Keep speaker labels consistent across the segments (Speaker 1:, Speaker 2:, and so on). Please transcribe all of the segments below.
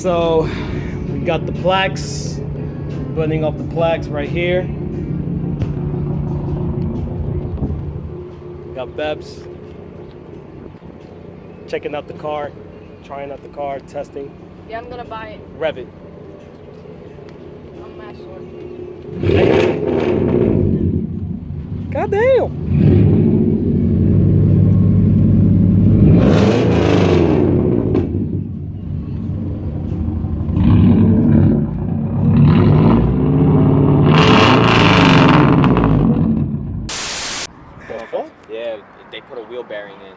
Speaker 1: so we got the plaques, putting up the plaques right here. We got Bebs checking out the car, trying out the car, testing.
Speaker 2: Yeah, I'm gonna buy it.
Speaker 1: Rev it.
Speaker 2: I'm not sure.
Speaker 1: God damn.
Speaker 3: Yeah, they put a wheel bearing in,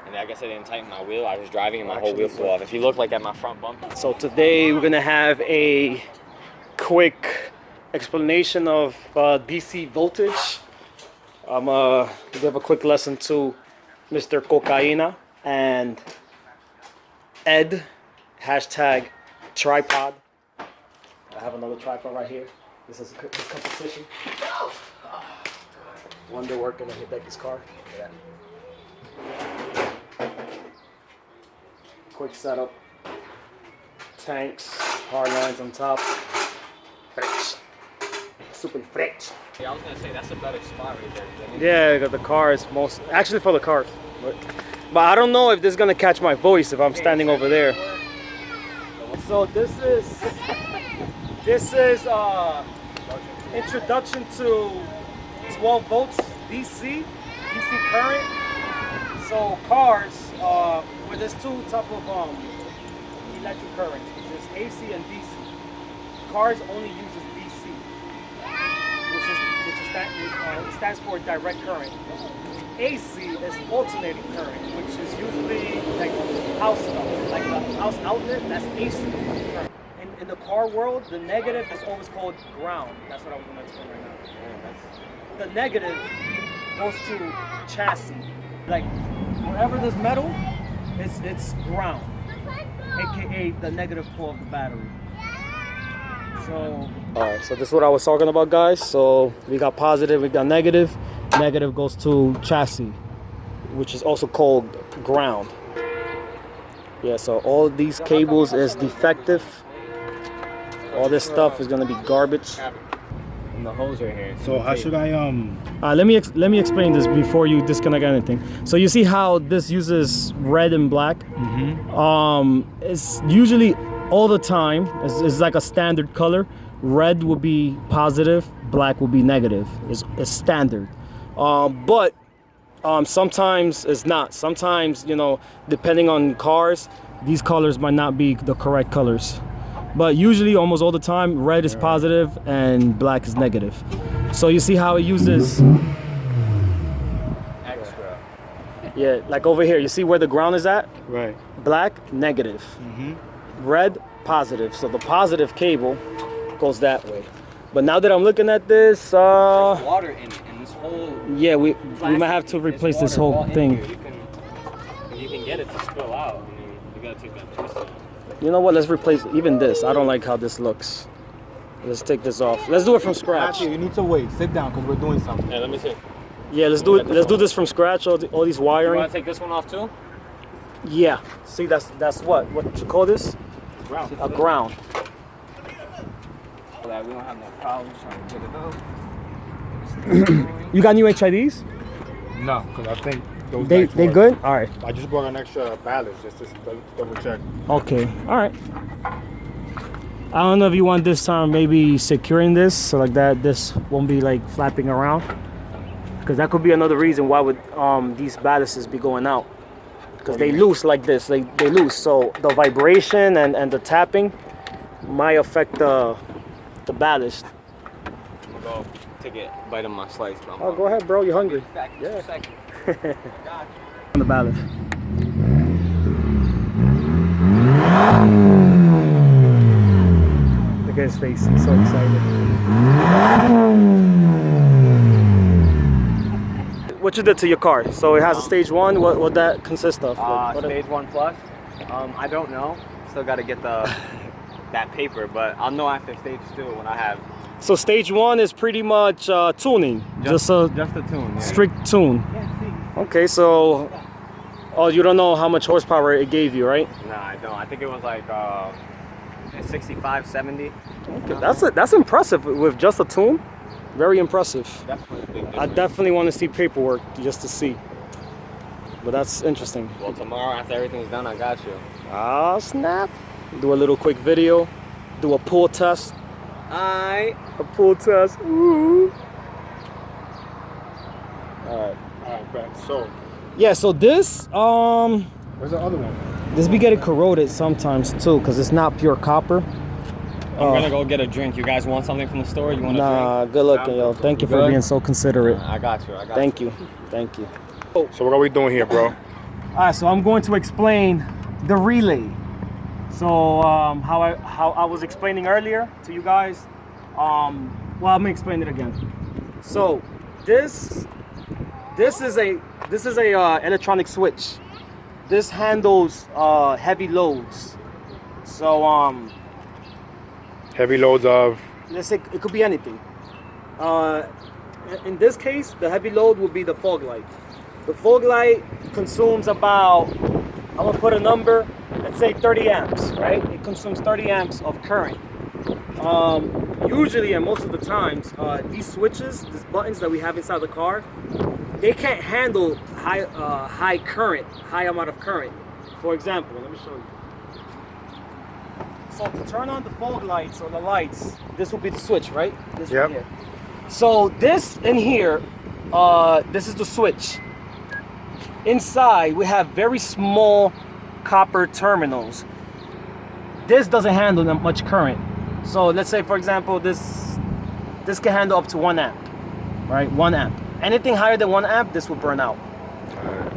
Speaker 3: and I guess they didn't tighten my wheel. I was driving and my whole wheel flew off. If you look like at my front bumper.
Speaker 1: So today we're gonna have a quick explanation of DC voltage. I'm gonna give a quick lesson to Mr. Cocaina and Ed, hashtag tripod. I have another tripod right here. This is this competition. Wonder working on Hideku's car. Yeah. Quick setup. Tanks, hard lines on top. Fresh. Super fresh.
Speaker 3: Yeah, I was gonna say that's a better spot right there.
Speaker 1: Yeah, the car is most actually for the cars. But I don't know if this is gonna catch my voice if I'm standing over there. So this is introduction to 12 volts DC current. So cars, where there's two type of electric currents, which is AC and DC. Cars only uses DC, which stands for direct current. AC is alternating current, which is usually like house stuff, like the house outlet. That's AC current. In the car world, the negative is always called ground. That's what I was going to explain right now. The negative goes to chassis. Like wherever there's metal, it's ground, aka the negative pole of the battery. So alright, so this is what I was talking about, guys. So we got positive, we got negative. Negative goes to chassis, which is also called ground. Yeah, so all of these cables is defective. All this stuff is gonna be garbage.
Speaker 3: And the hose right here.
Speaker 4: So how should I
Speaker 1: let me explain this before you disconnect anything. So you see how this uses red and black. It's usually all the time. It's like a standard color. Red will be positive, black will be negative. It's standard. But sometimes it's not. Sometimes, you know, depending on cars, these colors might not be the correct colors. But usually, almost all the time, red is positive and black is negative. So you see how it uses
Speaker 3: Extra.
Speaker 1: Yeah, like over here, you see where the ground is at?
Speaker 4: right?
Speaker 1: Black, negative. Red, positive. So the positive cable goes that way. But now that I'm looking at this,
Speaker 3: Water in it, and this whole.
Speaker 1: yeah, we might have to replace this whole thing.
Speaker 3: You can get it to spill out. I mean, you gotta take that twist out.
Speaker 1: You know what? Let's replace even this. I don't like how this looks. Let's take this off. Let's do it from scratch.
Speaker 4: Actually, you need to wait. Sit down, because we're doing something.
Speaker 3: Yeah, let me see.
Speaker 1: Yeah, let's do it. Let's do this from scratch. All these
Speaker 3: You
Speaker 1: wiring.
Speaker 3: wanna take this one off too?
Speaker 1: Yeah. See, that's what you call this?
Speaker 3: Ground.
Speaker 1: A ground.
Speaker 3: So that we don't have no problems trying to get it out.
Speaker 1: You got new HIDs?
Speaker 4: No, because I think those
Speaker 1: They
Speaker 4: lights work.
Speaker 1: good? All right.
Speaker 4: I just brought an extra ballast just to double check.
Speaker 1: Okay. All right. I don't know if you want this time maybe securing this so like that this won't be like flapping around, because that could be another reason why would these ballasts be going out, because they loose like this. They loose, so the vibration and the tapping might affect the ballast.
Speaker 3: I'm gonna go take a bite of my slice. Bro.
Speaker 1: Oh, go ahead, bro. You're hungry.
Speaker 3: Back in 2 seconds.
Speaker 1: On the ballast. Look at his face. He's so excited. What you did to your car? So it has a stage 1. What that consist of?
Speaker 3: Stage 1 plus. I don't know. Still got to get that paper, but I'll know after stage 2 when I have.
Speaker 1: So stage 1 is pretty much tuning. Just a
Speaker 3: tune. Yeah.
Speaker 1: strict tune. Okay, so you don't know how much horsepower it gave you, right?
Speaker 3: No, I don't. I think it was like 65, 70.
Speaker 1: Okay, that's impressive with just a tune. Very impressive.
Speaker 3: Definitely a big
Speaker 1: I
Speaker 3: difference.
Speaker 1: definitely want to see paperwork just to see. But that's interesting.
Speaker 3: Well, tomorrow after everything's done, I got you.
Speaker 1: Ah, snap. Do a little quick video. Do a pull test.
Speaker 3: Alright.
Speaker 1: A pull test. Ooh. Alright.
Speaker 4: Alright, bet. So,
Speaker 1: Yeah, so this,
Speaker 4: where's the other one?
Speaker 1: this be getting corroded sometimes too, because it's not pure copper.
Speaker 3: I'm gonna go get a drink. You guys want something from the store? You want a
Speaker 1: Nah, good looking, yo. Thank you for
Speaker 3: Good?
Speaker 1: being so considerate.
Speaker 3: drink? I got you.
Speaker 1: Thank you. Thank you.
Speaker 4: So what are we doing here, bro?
Speaker 1: Alright, so I'm going to explain the relay. So how I was explaining earlier to you guys. Well, I'm gonna explain it again. So this is a electronic switch. This handles heavy loads. So
Speaker 4: Heavy loads of.
Speaker 1: let's say it could be anything. In this case, the heavy load would be the fog light. The fog light consumes about, I'm gonna put a number, let's say 30 amps, right? It consumes 30 amps of current. Usually, and most of the times, these switches, these buttons that we have inside the car, they can't handle high current, high amount of current. For example, let me show you. So to turn on the fog lights or the lights, this will be the switch, right? This
Speaker 4: Yep.
Speaker 1: right here. So this in here, this is the switch. Inside, we have very small copper terminals. This doesn't handle that much current. So let's say, for example, this can handle up to 1 amp, right? 1 amp. Anything higher than 1 amp, this will burn out.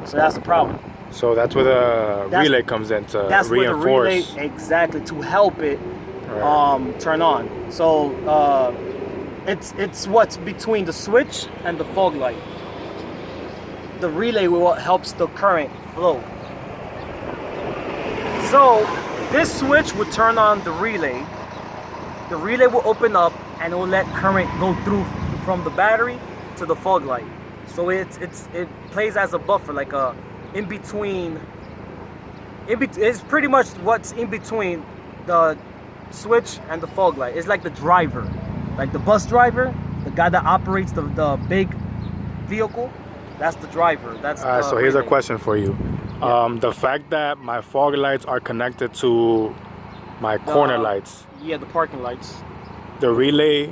Speaker 1: So that's the problem.
Speaker 4: So that's where the
Speaker 1: That's-
Speaker 4: relay comes in to
Speaker 1: That's where the relay,
Speaker 4: reinforce.
Speaker 1: exactly, to help it
Speaker 4: Right.
Speaker 1: turn on. So it's what's between the switch and the fog light. The relay will what helps the current flow. So this switch will turn on the relay. The relay will open up and it will let current go through from the battery to the fog light. So it plays as a buffer, like a in between. It's pretty much what's in between the switch and the fog light. It's like the driver, like the bus driver, the guy that operates the big vehicle. That's the driver. That's
Speaker 4: Alright, so here's a
Speaker 1: relay.
Speaker 4: question for you. The fact that my fog lights are connected to my corner lights,
Speaker 1: Yeah, the parking lights.
Speaker 4: the relay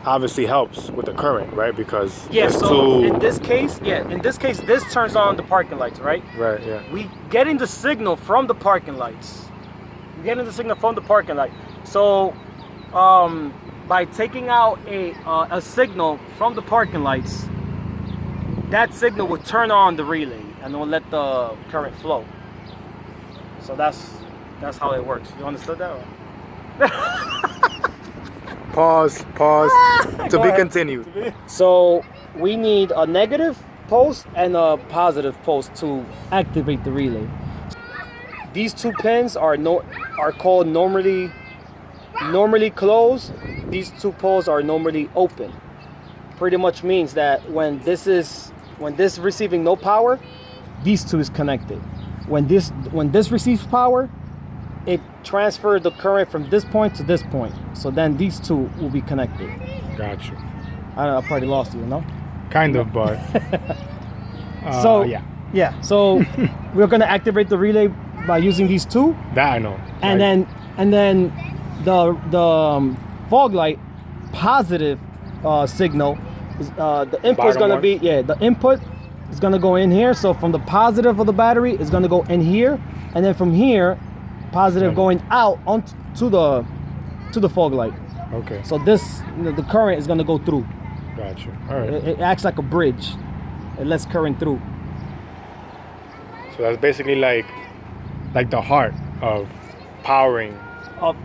Speaker 4: obviously helps with the current, right? Because
Speaker 1: Yeah,
Speaker 4: it's
Speaker 1: so
Speaker 4: too.
Speaker 1: in this case, this turns on the parking lights, right?
Speaker 4: Right, yeah.
Speaker 1: We getting the signal from the parking lights. We're getting the signal from the parking light. So, by taking out a signal from the parking lights, that signal will turn on the relay and it will let the current flow. So that's how it works. You understood that?
Speaker 4: Pause. To
Speaker 1: Go
Speaker 4: be
Speaker 1: ahead.
Speaker 4: continued.
Speaker 1: So we need a negative pulse and a positive pulse to activate the relay. These two pins are called normally closed. These two poles are normally open. Pretty much means that when this receiving no power, these two is connected. When this receives power, it transfers the current from this point to this point. So then these two will be connected.
Speaker 4: Got you.
Speaker 1: I probably lost you, no?
Speaker 4: Kind of, but.
Speaker 1: So
Speaker 4: yeah,
Speaker 1: So we're gonna activate the relay by using these two,
Speaker 4: that I know.
Speaker 1: and then the fog light positive signal is the input is
Speaker 4: Bottom
Speaker 1: gonna
Speaker 4: one?
Speaker 1: be the input is gonna go in here. So from the positive of the battery is gonna go in here, and then from here, positive going out onto the fog light.
Speaker 4: Okay,
Speaker 1: So this the current is gonna go through.
Speaker 4: got you. All right.
Speaker 1: It acts like a bridge. It lets current through.
Speaker 4: So that's basically like the heart of powering.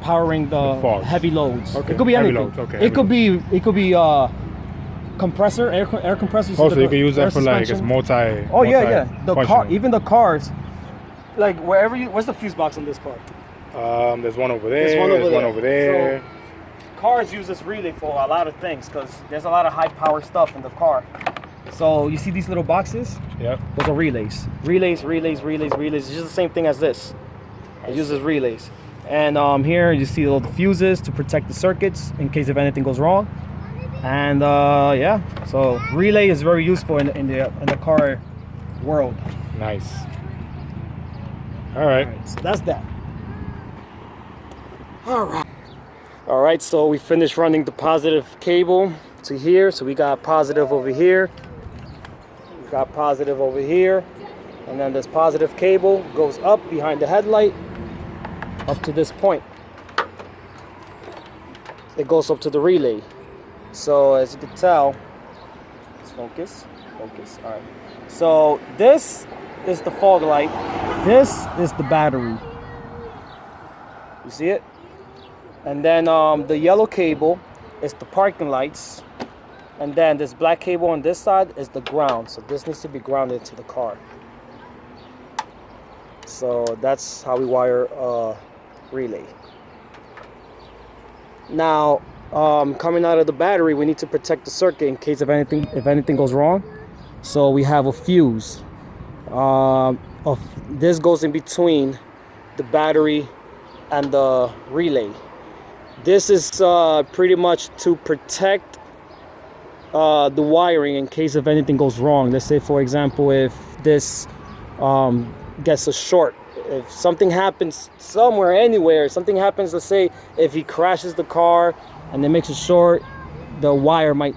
Speaker 1: Powering the
Speaker 4: fogs.
Speaker 1: heavy loads.
Speaker 4: Okay,
Speaker 1: It could be
Speaker 4: heavy
Speaker 1: anything.
Speaker 4: loads, okay,
Speaker 1: It could be compressor, air compressor.
Speaker 4: Oh, so you can use
Speaker 1: air
Speaker 4: that for like it's
Speaker 1: suspension.
Speaker 4: multi.
Speaker 1: Oh yeah. The car,
Speaker 4: functional.
Speaker 1: even the cars, like wherever you. Where's the fuse box on this car?
Speaker 4: There's one over there.
Speaker 1: There's one over there.
Speaker 4: there.
Speaker 1: Cars use this relay for a lot of things because there's a lot of high power stuff in the car. So you see these little boxes?
Speaker 4: Yep.
Speaker 1: Those are relays. Relays. It's just the same thing as this. It uses relays. And here you see the little fuses to protect the circuits in case if anything goes wrong. And yeah, so relay is very useful in the car world.
Speaker 4: Nice. All right.
Speaker 1: So that's that. All right, so we finished running the positive cable to here. So we got positive over here. We got positive over here. And then this positive cable goes up behind the headlight up to this point. It goes up to the relay. So as you can tell, let's focus. All right. So this is the fog light. This is the battery. You see it? And then the yellow cable is the parking lights. And then this black cable on this side is the ground. So this needs to be grounded to the car. So that's how we wire relay. Now, coming out of the battery, we need to protect the circuit in case if anything goes wrong. So we have a fuse. This goes in between the battery and the relay. This is pretty much to protect the wiring in case if anything goes wrong. Let's say, for example, if this gets a short, if something happens somewhere, anywhere, something happens, let's say if he crashes the car and it makes a short, the wire might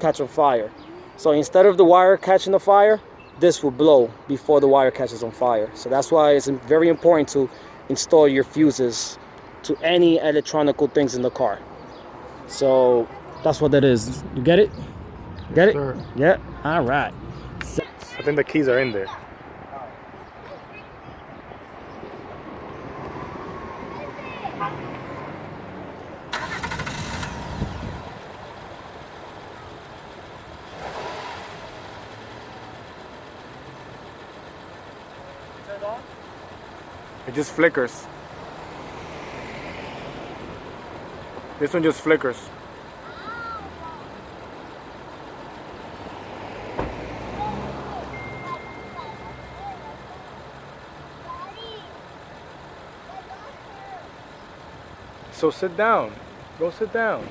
Speaker 1: catch on fire. So instead of the wire catching the fire, this will blow before the wire catches on fire. So that's why it's very important to install your fuses to any electronical things in the car. So that's what that is. You get it? Get it?
Speaker 4: Sure.
Speaker 1: Yeah. All right.
Speaker 4: I think the keys are in there. It just flickers. This one just flickers. So sit down. Go sit down.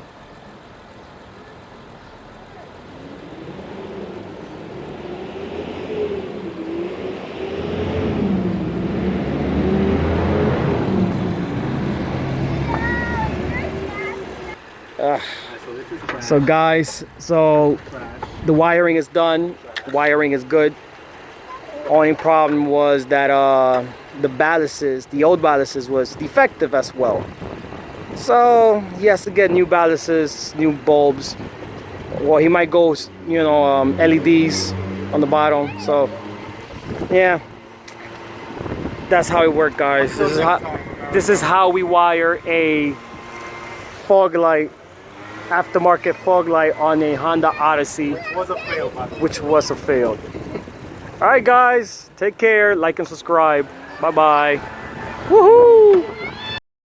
Speaker 1: So guys, so the wiring is done. Wiring is good. Only problem was that the ballasts, the old ballasts, was defective as well. So he has to get new ballasts, new bulbs. Well, he might go, you know, LEDs on the bottom. So yeah, that's how it worked, guys. This is how we wire a fog light, aftermarket fog light on a Honda Odyssey, which was a fail. All right, guys, take care, like and subscribe. Bye bye. Woohoo!